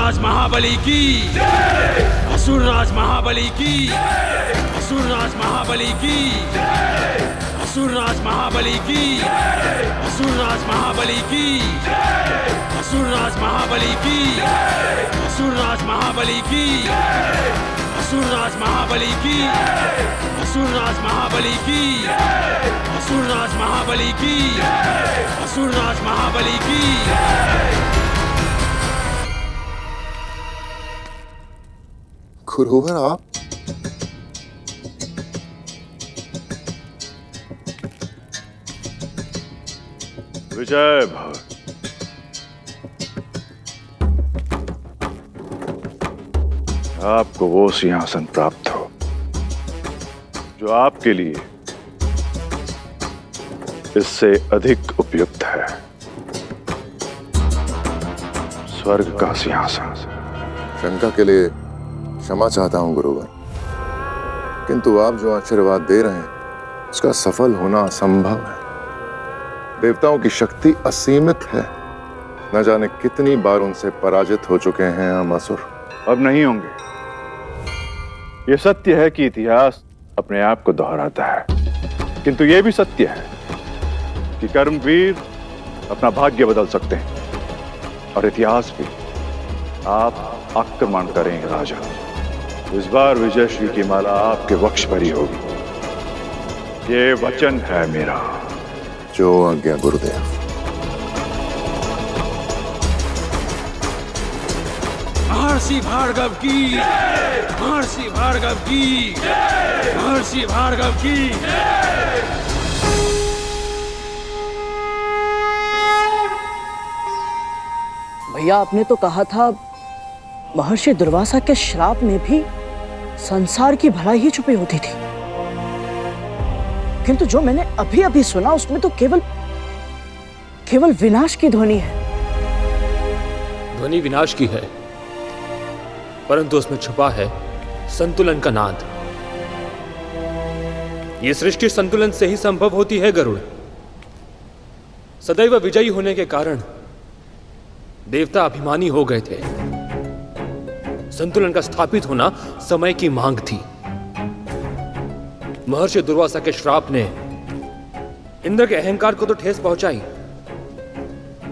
असुरराज महाबली की, असुरराज महाबली की, असुरराज महाबली की, असुरराज महाबली की, असुरराज महाबली की, असुरराज महाबली की, असुरराज महाबली की, असुरराज महाबली की, असुरराज महाबली की, असुरराज महाबली की, असुरराज महाबली की। गुरुवर आप? विजय भव। आपको वो सिंहासन प्राप्त हो जो आपके लिए इससे अधिक उपयुक्त है, स्वर्ग का सिंहासन। शंका के लिए क्षमा चाहता हूं गुरुवर, किंतु आप जो आशीर्वाद दे रहे हैं उसका सफल होना असंभव है। देवताओं की शक्ति असीमित है, न जाने कितनी बार उनसे पराजित हो चुके हैं हम असुर। अब नहीं होंगे। यह सत्य है कि इतिहास अपने आप को दोहराता है, किंतु यह भी सत्य है कि कर्मवीर अपना भाग्य बदल सकते हैं, और इतिहास भी। आप आक्रमण करेंगे राजा। इस बार विजयश्री की माला आपके वक्ष पर ही होगी, ये वचन है मेरा। जो आज्ञा गुरुदेव। महर्षि भार्गव की, महर्षि भार्गव की, महर्षि भार्गव की। भैया आपने तो कहा था महर्षि दुर्वासा के श्राप में भी संसार की भलाई ही छुपी होती थी, किंतु जो मैंने अभी अभी सुना उसमें तो केवल विनाश की ध्वनि है। ध्वनि विनाश की है, परंतु उसमें छुपा है संतुलन का नाद। ये सृष्टि संतुलन से ही संभव होती है गरुड़। सदैव विजयी होने के कारण देवता अभिमानी हो गए थे। संतुलन का स्थापित होना समय की मांग थी। महर्षि दुर्वासा के श्राप ने इंद्र के अहंकार को तो ठेस पहुंचाई,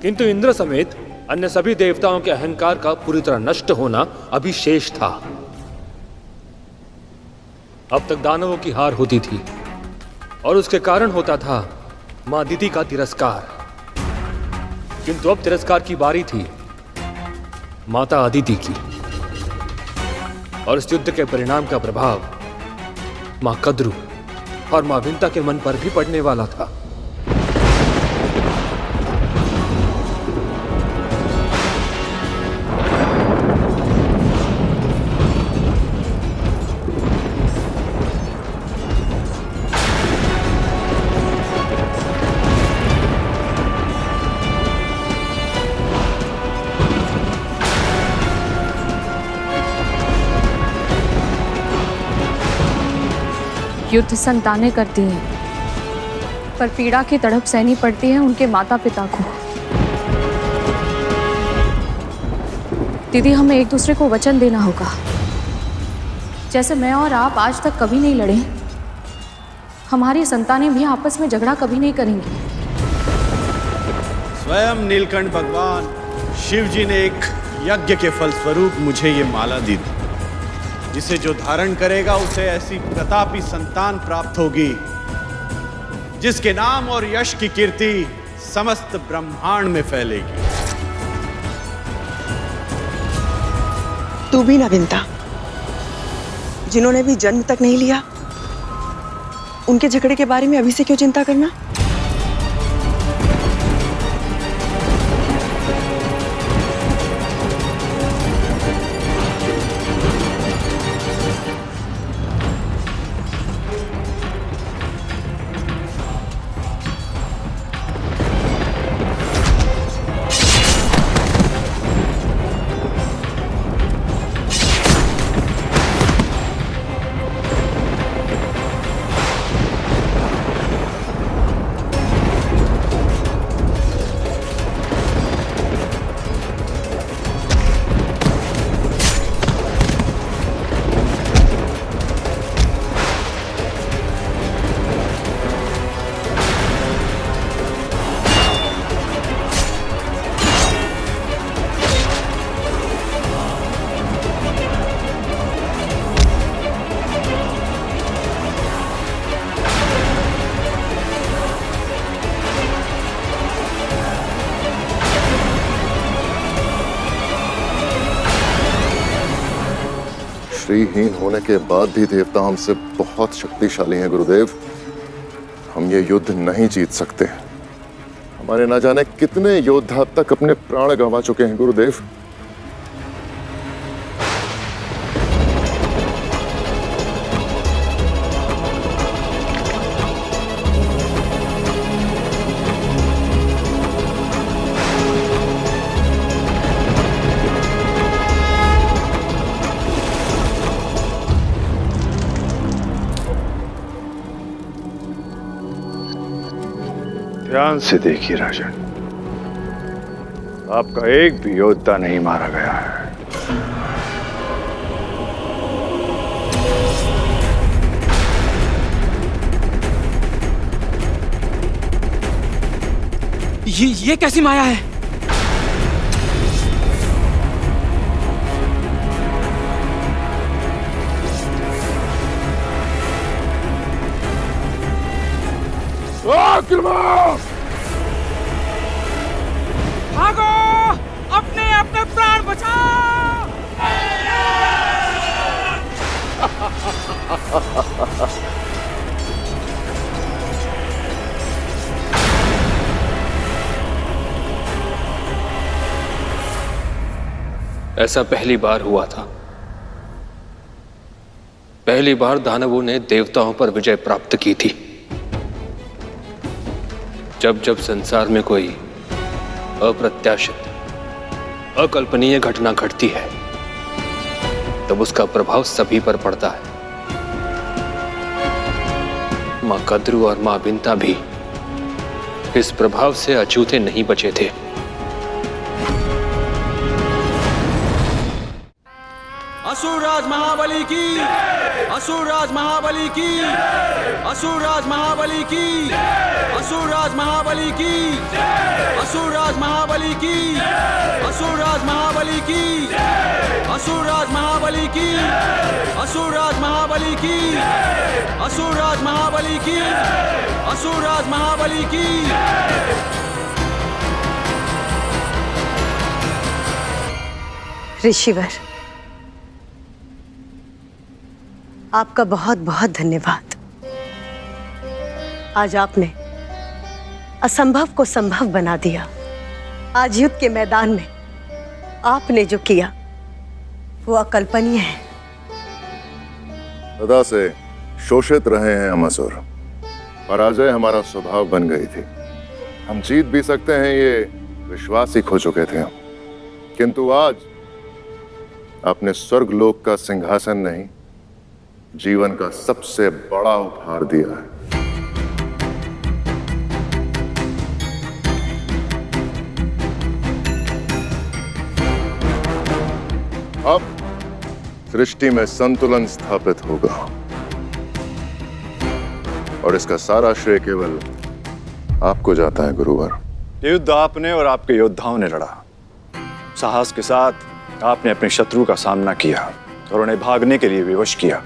किंतु इंद्र समेत अन्य सभी देवताओं के अहंकार का पूरी तरह नष्ट होना अभी शेष था। अब तक दानवों की हार होती थी और उसके कारण होता था मां दीदी का तिरस्कार, किंतु अब तिरस्कार की बारी थी माता अदिति की, और इस युद्ध के परिणाम का प्रभाव मां कद्रु और मां विंता के मन पर भी पड़ने वाला था। युद्ध संतानें करती हैं, पर पीड़ा की तड़प सहनी पड़ती है उनके माता पिता को। दीदी, हमें एक दूसरे को वचन देना होगा। जैसे मैं और आप आज तक कभी नहीं लड़े, हमारी संतानें भी आपस में झगड़ा कभी नहीं करेंगी। स्वयं नीलकंठ भगवान शिव जी ने एक यज्ञ के फलस्वरूप मुझे ये माला दी थी, जिसे जो धारण करेगा उसे ऐसी प्रतापी संतान प्राप्त होगी जिसके नाम और यश की कीर्ति समस्त ब्रह्मांड में फैलेगी। तू भी ना विंता, जिन्होंने भी जन्म तक नहीं लिया, उनके झगड़े के बारे में अभी से क्यों चिंता करना? श्रीहीन होने के बाद भी देवता हमसे बहुत शक्तिशाली हैं गुरुदेव। हम ये युद्ध नहीं जीत सकते। हमारे ना जाने कितने योद्धा अब तक अपने प्राण गंवा चुके हैं गुरुदेव। ध्यान से देखिए राजन, आपका एक भी योद्धा नहीं मारा गया है। ये कैसी माया है? भागो, अपने अपने प्राण बचाओ। ऐसा पहली बार हुआ था। पहली बार दानवों ने देवताओं पर विजय प्राप्त की थी। जब जब संसार में कोई अप्रत्याशित, अकल्पनीय घटना घटती है, तब उसका प्रभाव सभी पर पड़ता है। मां कद्रू और मां बिंता भी इस प्रभाव से अछूते नहीं बचे थे। असुरराज महाबली की, असुरराज महाबली की, असुरराज महाबली की, असुरराज महाबली की, असुरराज महाबली की, असुरराज महाबली की, असुरराज महाबली की, असुरराज महाबली की, असुरराज महाबली की, असुरराज महाबली की। ऋषिवर, आपका बहुत बहुत धन्यवाद। आज आपने असंभव को संभव बना दिया। आज युद्ध के मैदान में आपने जो किया वो अकल्पनीय है। सदा से शोषित रहे हैं हम असुर। पराजय हमारा स्वभाव बन गई थी। हम जीत भी सकते हैं ये विश्वास ही खो चुके थे हम। किंतु आज आपने स्वर्गलोक का सिंहासन नहीं, जीवन का सबसे बड़ा उपहार दिया है। अब सृष्टि में संतुलन स्थापित होगा और इसका सारा श्रेय केवल आपको जाता है गुरुवर। ये युद्ध आपने और आपके योद्धाओं ने लड़ा। साहस के साथ आपने अपने शत्रु का सामना किया और उन्हें भागने के लिए विवश किया।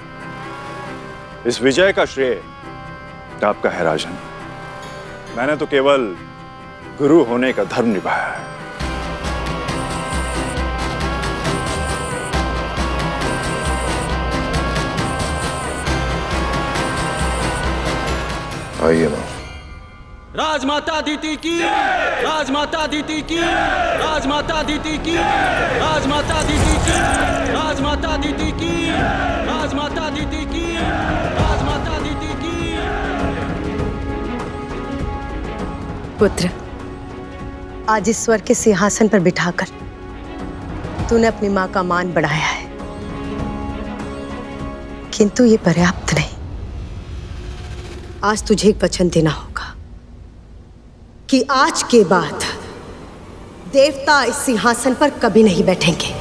इस विजय का श्रेय आपका है राजन। मैंने तो केवल गुरु होने का धर्म निभाया है। आइए ना। राजमाता अदिति की, राजमाता अदिति की, राजमाता अदिति की, राजमाता अदिति की, राजमाता अदिति की, राजमाता अदिति की, राजमाता अदिति की। पुत्र, आज इस स्वर्ग के सिंहासन पर बिठाकर तूने अपनी मां का मान बढ़ाया है, किंतु ये पर्याप्त नहीं। आज तुझे एक वचन देना होगा कि आज के बाद देवता इस सिंहासन पर कभी नहीं बैठेंगे।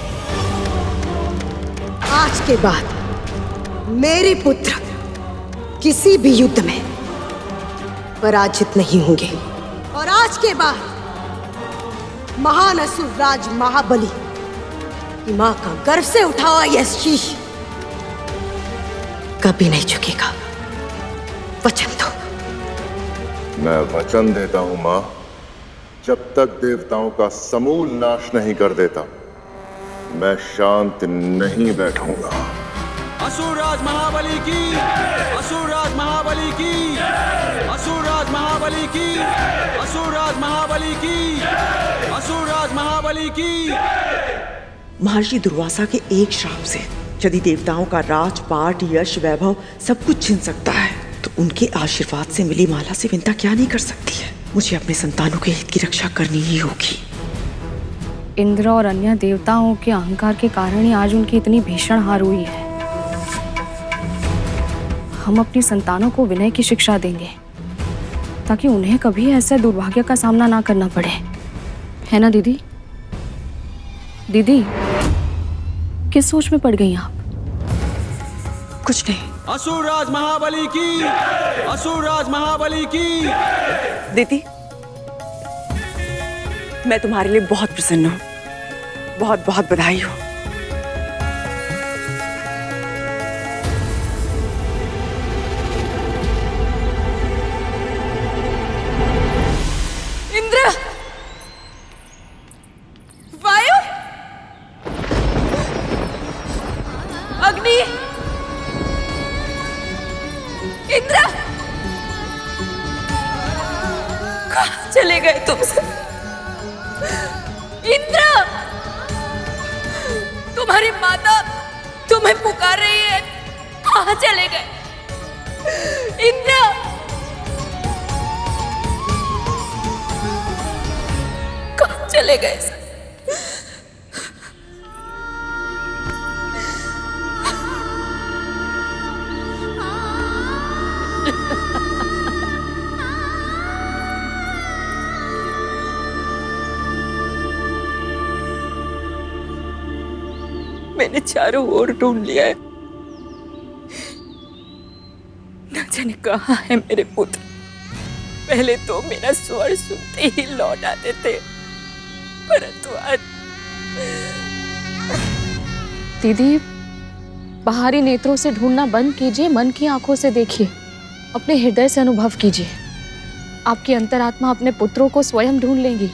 आज के बाद मेरे पुत्र किसी भी युद्ध में पराजित नहीं होंगे। और आज के बाद महान असुर राज महाबली की मां का गर्व से उठा हुआ यह शीश कभी नहीं झुकेगा। वचन दो। मैं वचन देता हूं मां, जब तक देवताओं का समूल नाश नहीं कर देता मैं शांत नहीं बैठूंगा। असुरराज महाबली की, असुरराज महाबली की, असुरराज महाबली की, असुरराज महाबली की, असुरराज महाबली की। महर्षि दुर्वासा के एक श्राप से यदि देवताओं का राजपाट, यश, वैभव सब कुछ छिन सकता है, तो उनके आशीर्वाद से मिली माला से विंता क्या नहीं कर सकती है। मुझे अपने संतानों के हित की रक्षा करनी ही होगी। इंद्र और अन्य देवताओं के अहंकार के कारण ही आज उनकी इतनी भीषण हार हुई है। हम अपनी संतानों को विनय की शिक्षा देंगे ताकि उन्हें कभी ऐसे दुर्भाग्य का सामना ना करना पड़े, है ना दीदी? दीदी, किस सोच में पड़ गई आप? कुछ नहीं। असुरराज महाबली की, असुरराज महाबली की। दीदी, मैं तुम्हारे लिए बहुत प्रसन्न हूँ। बहुत बहुत बधाई हो। इंद्र, वायु, अग्नि, इंद्र, कहाँ चले गए तुम सब? इंद्र, तुम्हारी माता तुम्हें पुकार रही है, कहाँ चले गए? इंद्र, कहाँ चले गए? मैंने चारों ओर ढूंढ लिया है, न जाने कहाँ है मेरे पुत्र। पहले तो मेरा स्वर सुनते ही लौट आते थे, परंतु आज दीदी, बाहरी नेत्रों से ढूंढना बंद कीजिए, मन की आंखों से देखिए, अपने हृदय से अनुभव कीजिए। आपकी अंतरात्मा अपने पुत्रों को स्वयं ढूंढ लेंगी।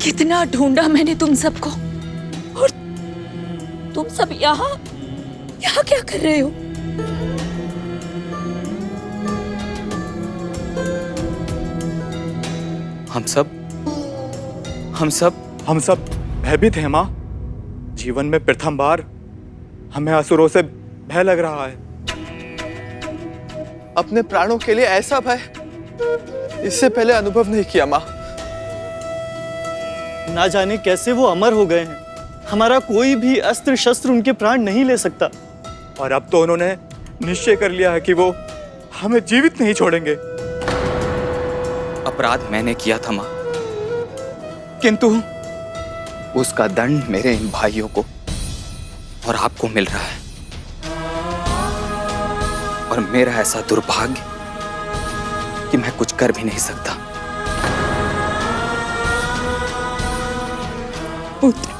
कितना ढूंढा मैंने तुम सबको, और तुम सब यहाँ यहाँ क्या कर रहे हो? हम सब भयभीत हैं माँ। जीवन में प्रथम बार हमें असुरों से भय लग रहा है। अपने प्राणों के लिए ऐसा भय इससे पहले अनुभव नहीं किया माँ। ना जाने कैसे वो अमर हो गए हैं। हमारा कोई भी अस्त्र शस्त्र उनके प्राण नहीं ले सकता। और अब तो उन्होंने निश्चय कर लिया है कि वो हमें जीवित नहीं छोड़ेंगे। अपराध मैंने किया था माँ, किंतु उसका दंड मेरे इन भाइयों को और आपको मिल रहा है। और मेरा ऐसा दुर्भाग्य कि मैं कुछ कर भी नहीं सकता। पुत्र,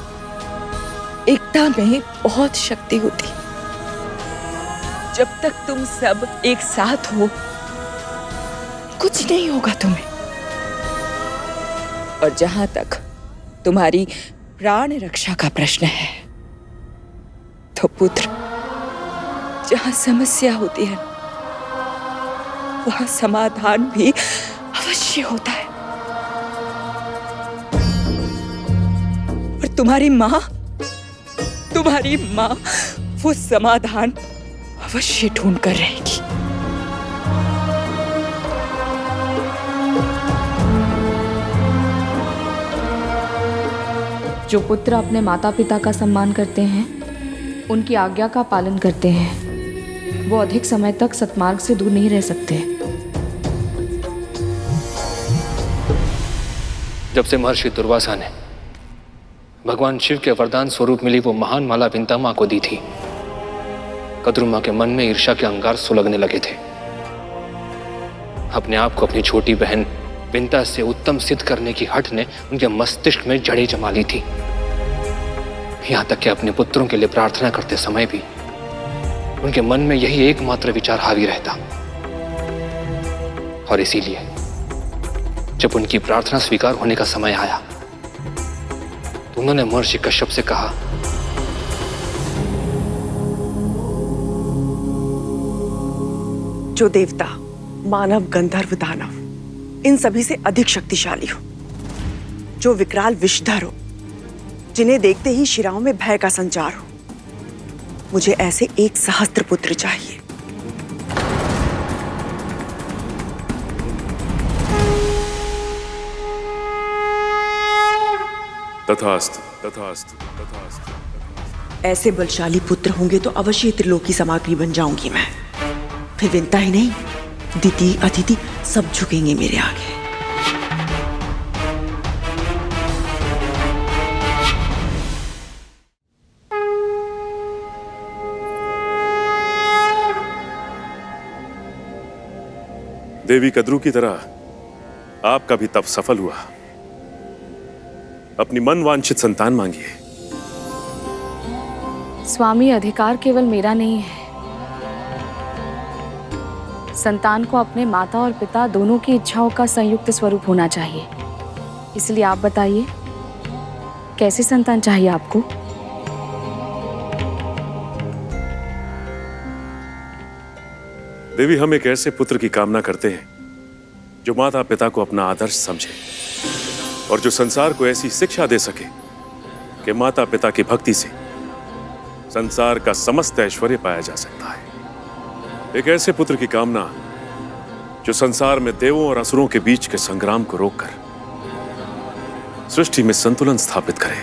एकता में बहुत शक्ति होती। जब तक तुम सब एक साथ हो, कुछ नहीं होगा तुम्हें। और जहां तक तुम्हारी प्राण रक्षा का प्रश्न है, देखो पुत्र, जहां समस्या होती है वहां समाधान भी अवश्य होता है। और तुम्हारी मां वो समाधान अवश्य ढूंढ कर रहेगी। जो पुत्र अपने माता पिता का सम्मान करते हैं, उनकी आज्ञा का पालन करते हैं, वो अधिक समय तक सत्मार्ग से दूर नहीं रह सकते। जब से महर्षि दुर्वासा ने भगवान शिव के वरदान स्वरूप मिली वो महान माला विंता मां को दी थी, कद्रू मां के मन में ईर्ष्या के अंगार सुलगने लगे थे। अपने आप को अपनी छोटी बहन विंता से उत्तम सिद्ध करने की हठ ने उनके मस्तिष्क में जड़ें जमा ली थी। यहां तक कि अपने पुत्रों के लिए प्रार्थना करते समय भी उनके मन में यही एकमात्र विचार हावी रहता। और इसीलिए जब उनकी प्रार्थना स्वीकार होने का समय आया तो उन्होंने महर्षि कश्यप से कहा, जो देवता मानव, गंधर्व, दानव इन सभी से अधिक शक्तिशाली हो, जो विकराल विषधर हो, जिन्हें देखते ही शिराओं में भय का संचार हो, मुझे ऐसे एक सहस्त्र पुत्र चाहिए। तथास्तु, तथास्तु, तथास्तु। ऐसे बलशाली पुत्र होंगे तो अवश्य त्रिलोकी सामग्री बन जाऊंगी मैं। फिर विंता ही नहीं, दिति, अदिति सब झुकेंगे मेरे आगे। देवी कद्रू की तरह आपका भी तप सफल हुआ। अपनी मन वांछित संतान मांगिए। स्वामी, अधिकार केवल मेरा नहीं है। संतान को अपने माता और पिता दोनों की इच्छाओं का संयुक्त स्वरूप होना चाहिए। इसलिए आप बताइए, कैसी संतान चाहिए आपको? देवी, हम एक ऐसे पुत्र की कामना करते हैं जो माता पिता को अपना आदर्श समझे और जो संसार को ऐसी शिक्षा दे सके कि माता पिता की भक्ति से संसार का समस्त ऐश्वर्य पाया जा सकता है। एक ऐसे पुत्र की कामना जो संसार में देवों और असुरों के बीच के संग्राम को रोककर सृष्टि में संतुलन स्थापित करे।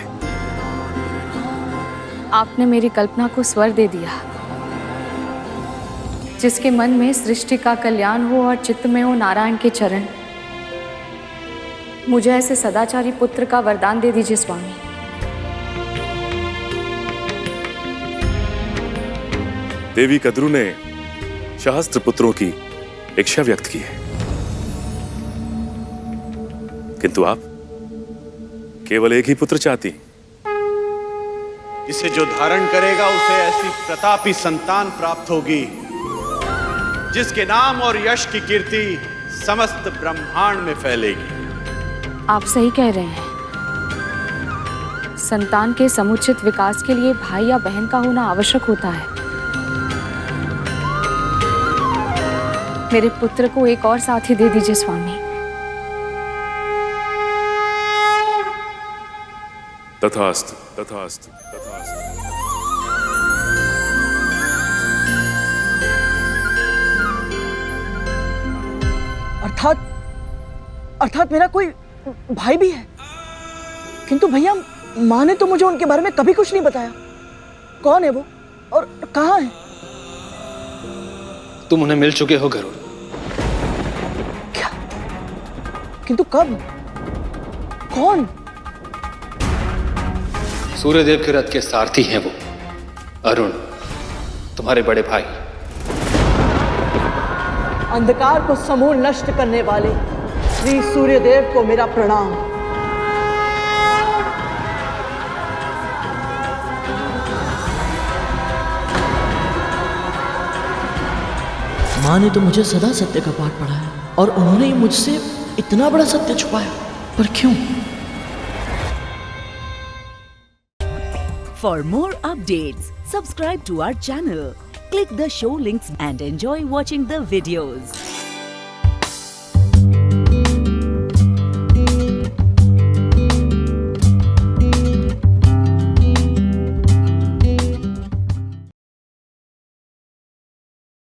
आपने मेरी कल्पना को स्वर दे दिया। जिसके मन में सृष्टि का कल्याण हो और चित्त में हो नारायण के चरण, मुझे ऐसे सदाचारी पुत्र का वरदान दे दीजिए स्वामी। देवी कद्रू ने सहस्त्र पुत्रों की इच्छा व्यक्त की है, किंतु आप केवल एक ही पुत्र चाहती। इसे जो धारण करेगा उसे ऐसी प्रतापी संतान प्राप्त होगी जिसके नाम और यश की कीर्ति समस्त ब्रह्मांड में फैलेगी। आप सही कह रहे हैं। संतान के समुचित विकास के लिए भाई या बहन का होना आवश्यक होता है। मेरे पुत्र को एक और साथी दे दीजिए स्वामी। तथास्तु, तथास्तु, तथास्तु। अर्थात मेरा कोई भाई भी है, किंतु भैया माँ ने तो मुझे उनके बारे में कभी कुछ नहीं बताया। कौन है वो और कहाँ है? तुम उन्हें मिल चुके हो गरुड़। क्या? किंतु कब? कौन? सूर्यदेव के रथ के सारथी हैं वो, अरुण, तुम्हारे बड़े भाई। अंधकार को समूल नष्ट करने वाले श्री सूर्यदेव को मेरा प्रणाम। माँ ने तो मुझे सदा सत्य का पाठ पढ़ाया और उन्होंने ही मुझसे इतना बड़ा सत्य छुपाया, पर क्यों? For more updates, subscribe to our channel, click the show links and enjoy watching the videos.